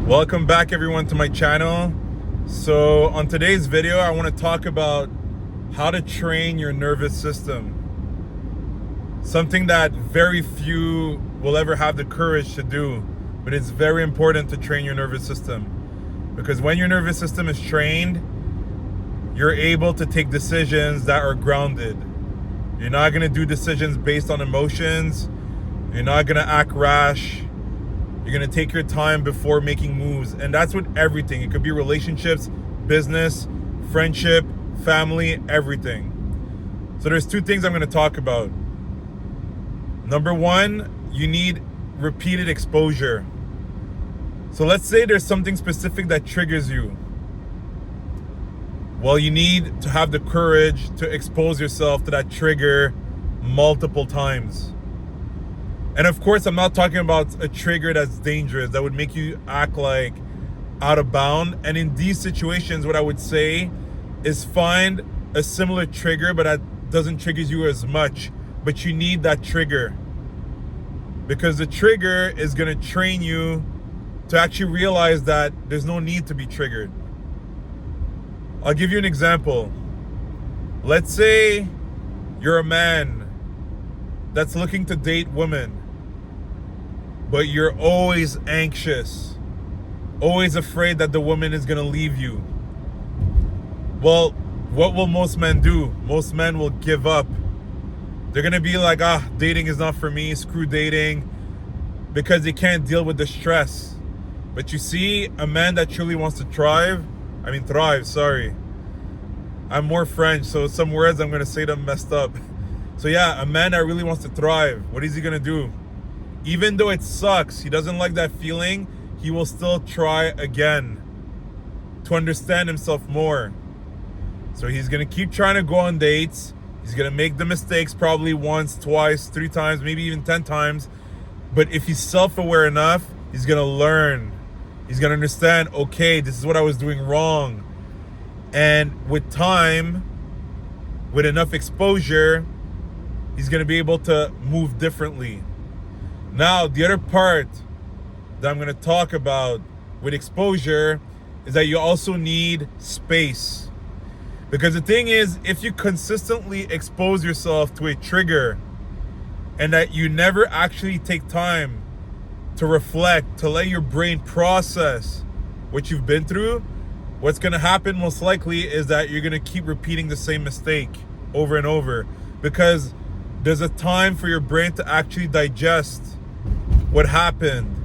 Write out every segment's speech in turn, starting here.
Welcome back everyone to my channel. So on today's video, I want to talk about how to train your nervous system. Something that very few will ever have the courage to do, but it's very important to train your nervous system. Because when your nervous system is trained, you're able to take decisions that are grounded. You're not going to do decisions based on emotions. You're not going to act rash. You're going to take your time before making moves. And that's with everything. It could be relationships, business, friendship, family, everything. So there's two things I'm going to talk about. Number one, you need repeated exposure. So let's say there's something specific that triggers you. Well, you need to have the courage to expose yourself to that trigger multiple times. And of course, I'm not talking about a trigger that's dangerous, that would make you act like out of bound. And in these situations, what I would say is find a similar trigger, but that doesn't trigger you as much. But you need that trigger, because the trigger is going to train you to actually realize that there's no need to be triggered. I'll give you an example. Let's say you're a man that's looking to date women, but you're always anxious, always afraid that the woman is going to leave you. Well, what will most men do? Most men will give up. They're going to be like, dating is not for me, screw dating, because they can't deal with the stress. But you see, a man that truly wants to thrive, I'm more French, so some words I'm going to say them messed up. So yeah, a man that really wants to thrive, what is he going to do? Even though it sucks, he doesn't like that feeling, he will still try again to understand himself more. So he's going to keep trying to go on dates. He's going to make the mistakes probably once, twice, 3 times, maybe even 10 times. But if he's self-aware enough, he's going to learn. He's going to understand, okay, this is what I was doing wrong. And with time, with enough exposure, he's going to be able to move differently. Now, the other part that I'm going to talk about with exposure is that you also need space. Because the thing is, if you consistently expose yourself to a trigger and that you never actually take time to reflect, to let your brain process what you've been through, what's going to happen most likely is that you're going to keep repeating the same mistake over and over, because there's a time for your brain to actually digest what happened,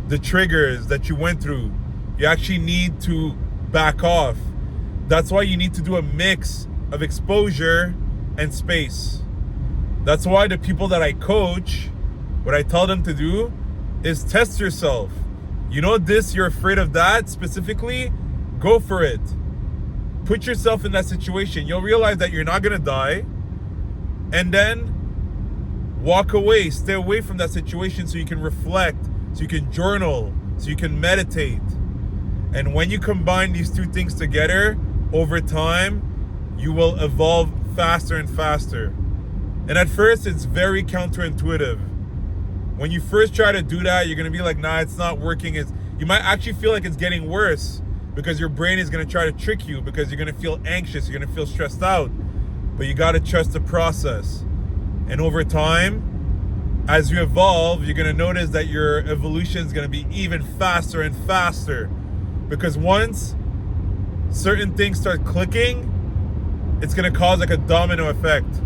the triggers that you went through. You actually need to back off. That's why you need to do a mix of exposure and space. That's why the people that I coach, what I tell them to do is test yourself. You know this, you're afraid of that specifically, go for it. Put yourself in that situation. You'll realize that you're not gonna die, and then walk away, stay away from that situation so you can reflect, so you can journal, so you can meditate. And when you combine these two things together, over time, you will evolve faster and faster. And at first, it's very counterintuitive. When you first try to do that, you're gonna be like, nah, it's not working. You might actually feel like it's getting worse, because your brain is gonna try to trick you, because you're gonna feel anxious, you're gonna feel stressed out. But you gotta trust the process. And over time, as you evolve, you're gonna notice that your evolution is gonna be even faster and faster. Because once certain things start clicking, it's gonna cause like a domino effect.